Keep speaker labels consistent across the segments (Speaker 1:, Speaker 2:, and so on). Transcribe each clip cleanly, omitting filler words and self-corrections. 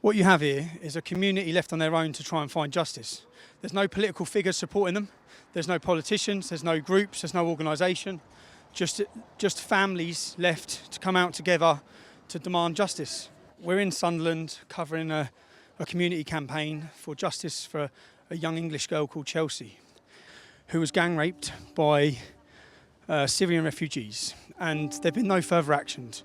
Speaker 1: What you have here is a community left on their own to try and find justice. There's no political figures supporting them. There's no politicians, there's no groups, there's no organisation. Just families left to come out together to demand justice. We're in Sunderland covering a community campaign for justice for a young English girl called Chelsey, who was gang raped by Syrian refugees, and there have been no further actions.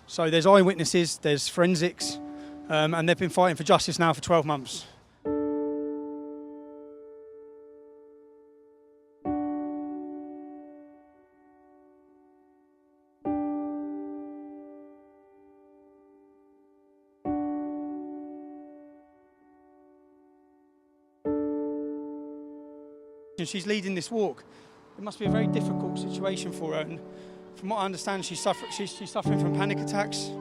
Speaker 1: So there's eyewitnesses, there's forensics, and they've been fighting for justice now for 12 months. She's leading this walk. It must be a very difficult situation for her, and from what I understand, she's suffering from panic attacks.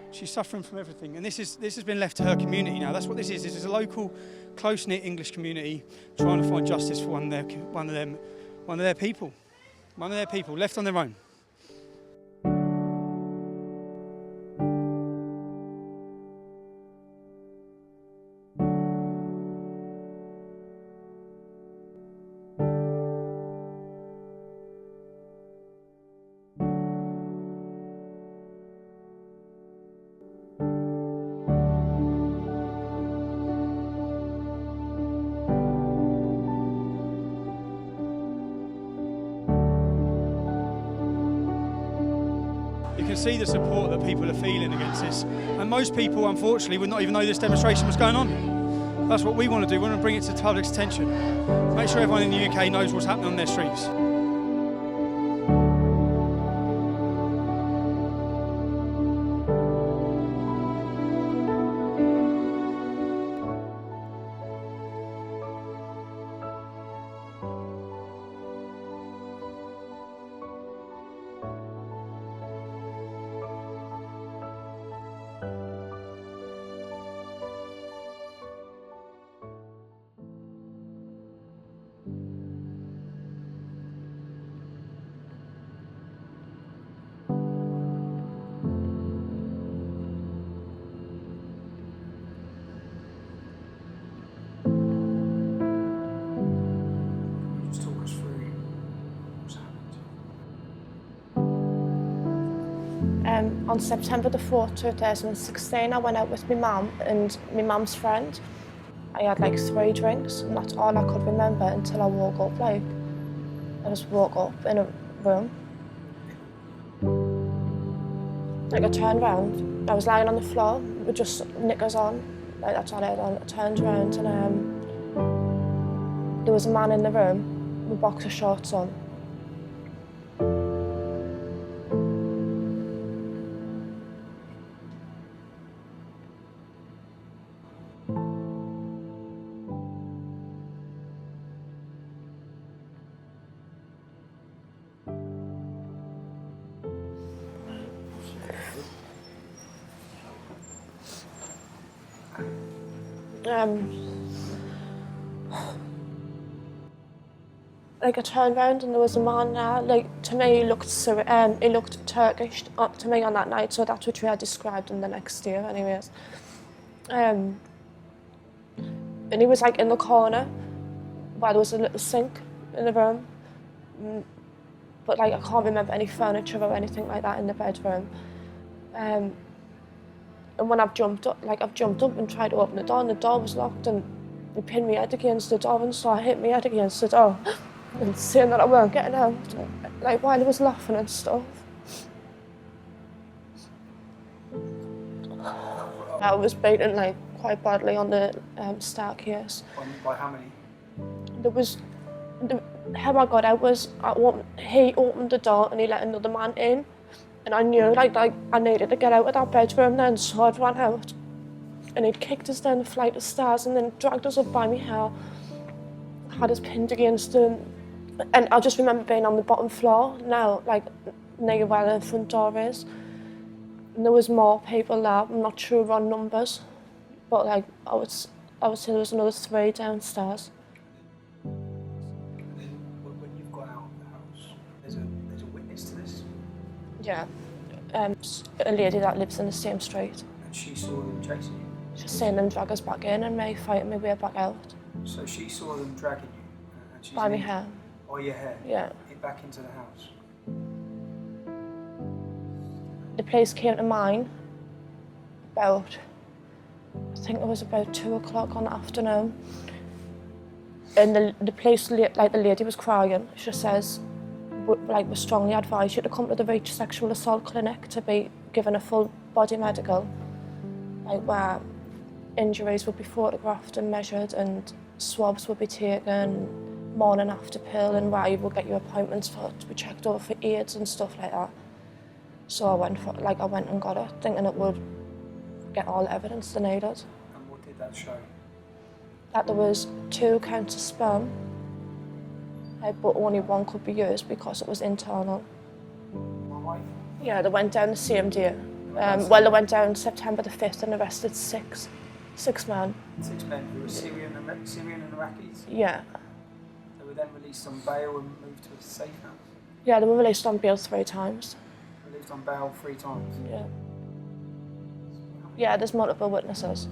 Speaker 1: She's suffering from everything, and this has been left to her community now. That's what this is. This is a local, close-knit English community trying to find justice for one of their people left on their own. You can see the support that people are feeling against this, and most people, unfortunately, would not even know this demonstration was going on. That's what we want to do. We want to bring it to the public's attention. Make sure everyone in the UK knows what's happening on their streets.
Speaker 2: On September the 4th, 2016, I went out with my mum and my mum's friend. I had like 3 drinks, and that's all I could remember until I woke up. I just woke up in a room. I turned around, I was lying on the floor with just knickers on, that's all I had on. I turned around and there was a man in the room with boxer shorts on. I turned around and there was a man there. To me, he looked Turkish to me on that night, so that's what I described him the next year, anyways. And he was in the corner where there was a little sink in the room, but I can't remember any furniture or anything like that in the bedroom. And when I've jumped up and tried to open the door, and the door was locked, and he pinned my head against the door, and so I hit my head against the door, and saying that I weren't getting out, while he was laughing and stuff. I was beaten quite badly on the staircase.
Speaker 1: By how many?
Speaker 2: How I got out was he opened the door and he let another man in. And I knew I needed to get out of that bedroom then, so I ran out. And he'd kicked us down the flight of stairs and then dragged us up by my hair, had us pinned against him. And I just remember being on the bottom floor now, near where the front door is. And there was more people there, I'm not sure on numbers, but I would say there was another 3 downstairs.
Speaker 1: And then when you've got out of the house, there's a witness to this?
Speaker 2: Yeah, a lady that lives in the same street.
Speaker 1: And she saw them chasing you?
Speaker 2: Just seeing them drag us back in and me fighting my way back out.
Speaker 1: So she saw them dragging you? And she's
Speaker 2: By my hair.
Speaker 1: By your hair?
Speaker 2: Yeah.
Speaker 1: Back into the house?
Speaker 2: The police came to mine about, I think it was about 2 o'clock on the afternoon. And the police, like the lady was crying. She says, we strongly advise you to come to the Reach Sexual Assault Clinic to be given a full body medical, like where injuries would be photographed and measured and swabs would be taken, morning after pill, and where you will get your appointments to be checked over for AIDS and stuff like that. So I went and got it, thinking it would get all the evidence they needed.
Speaker 1: And what did that show?
Speaker 2: That there was 2 counts of sperm, but only 1 could be used because it was internal.
Speaker 1: Why?
Speaker 2: Yeah, they went down the same day. Well, they went down September the 5th and arrested 6 men. 6 men who were Syrian and Iraqis? Yeah.
Speaker 1: They were then released on bail and moved to a safe house?
Speaker 2: Yeah, they were released on bail 3 times.
Speaker 1: Released on bail 3 times?
Speaker 2: Yeah. Yeah, there's multiple witnesses.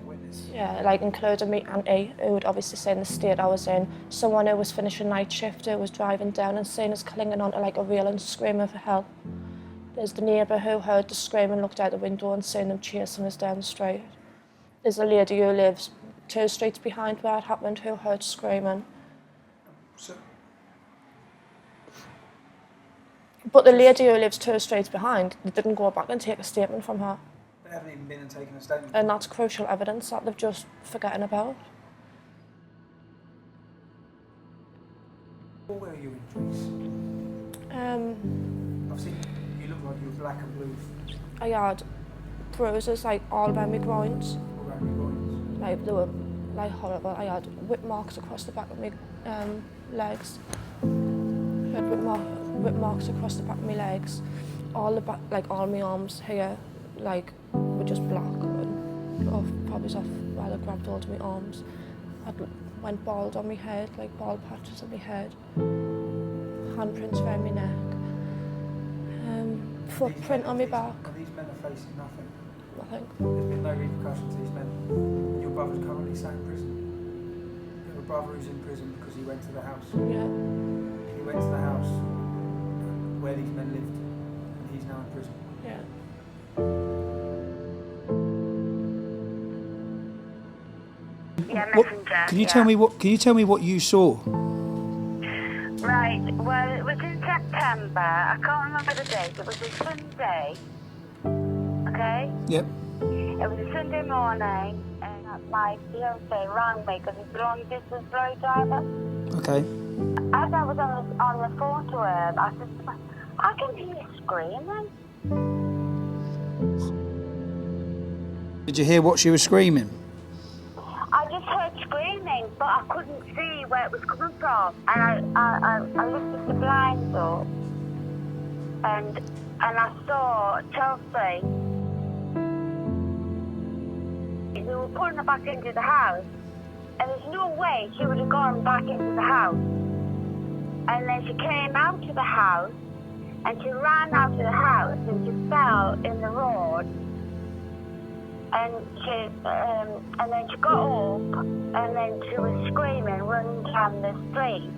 Speaker 1: Witness?
Speaker 2: Yeah, like including me auntie, who would obviously seen the state I was in. Someone who was finishing night shift who was driving down and seen us clinging onto like a railing screaming for help. There's the neighbour who heard the scream and looked out the window and seen them chasing us down the street. There's a lady who lives 2 streets behind where it happened who heard screaming. But the lady who lives 2 streets behind, they didn't go back and take a statement from her.
Speaker 1: They haven't even been and taken a statement?
Speaker 2: And that's crucial evidence that they've just forgotten about.
Speaker 1: What were your injuries? I've seen you look like you were black and blue.
Speaker 2: I had bruises like all around my groins.
Speaker 1: All around your groins?
Speaker 2: Like they were like horrible. I had whip marks across the back of my legs. I had whip marks across the back of my legs. All the back, like all my arms here, like were just black. And probably off while I grabbed hold of my arms. I went bald on my head, like bald patches on my head. Handprints around my neck. Footprint on my back.
Speaker 1: And these men are facing nothing?
Speaker 2: Nothing.
Speaker 1: There's been no repercussions to these men? Your brother's currently sat in prison? You have a brother who's in prison because he went to the house?
Speaker 2: Yeah.
Speaker 1: He went to the house where these men lived and he's now in prison?
Speaker 2: Yeah.
Speaker 3: Yeah, messenger.
Speaker 1: Can you tell me what you saw?
Speaker 3: Right, well, it was in September. I can't remember the date. It was a Sunday. Okay?
Speaker 1: Yep.
Speaker 3: It was a Sunday morning, and my fiancé rang me because he's a long-distance lorry driver.
Speaker 1: Okay.
Speaker 3: As I was on the phone to him, I said, I can hear you screaming.
Speaker 1: Did you hear what she was screaming?
Speaker 3: I just heard screaming, but I couldn't see where it was coming from. And I lifted the blinds up, and I saw Chelsey. We were putting her back into the house, and there's no way she would have gone back into the house. And then she came out to the house, and she ran out of the house, and she fell in the road. And then she got up, and then she was screaming, running down the street.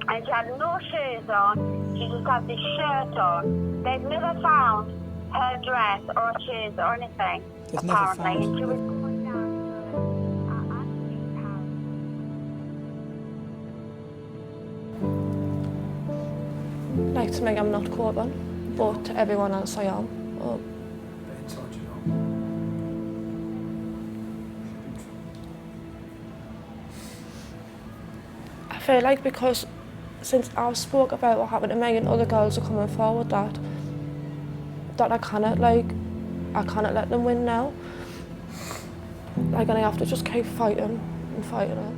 Speaker 3: And she had no shoes on, she just had this shirt on. They've never found her dress or shoes or anything, apparently. And she was going down to our auntie's house.
Speaker 2: Like to me, I'm not coping, but to everyone else I am. I feel like because since I've spoke about what happened to me and other girls are coming forward that I cannot let them win now. Like, and I have to just keep fighting and fighting it.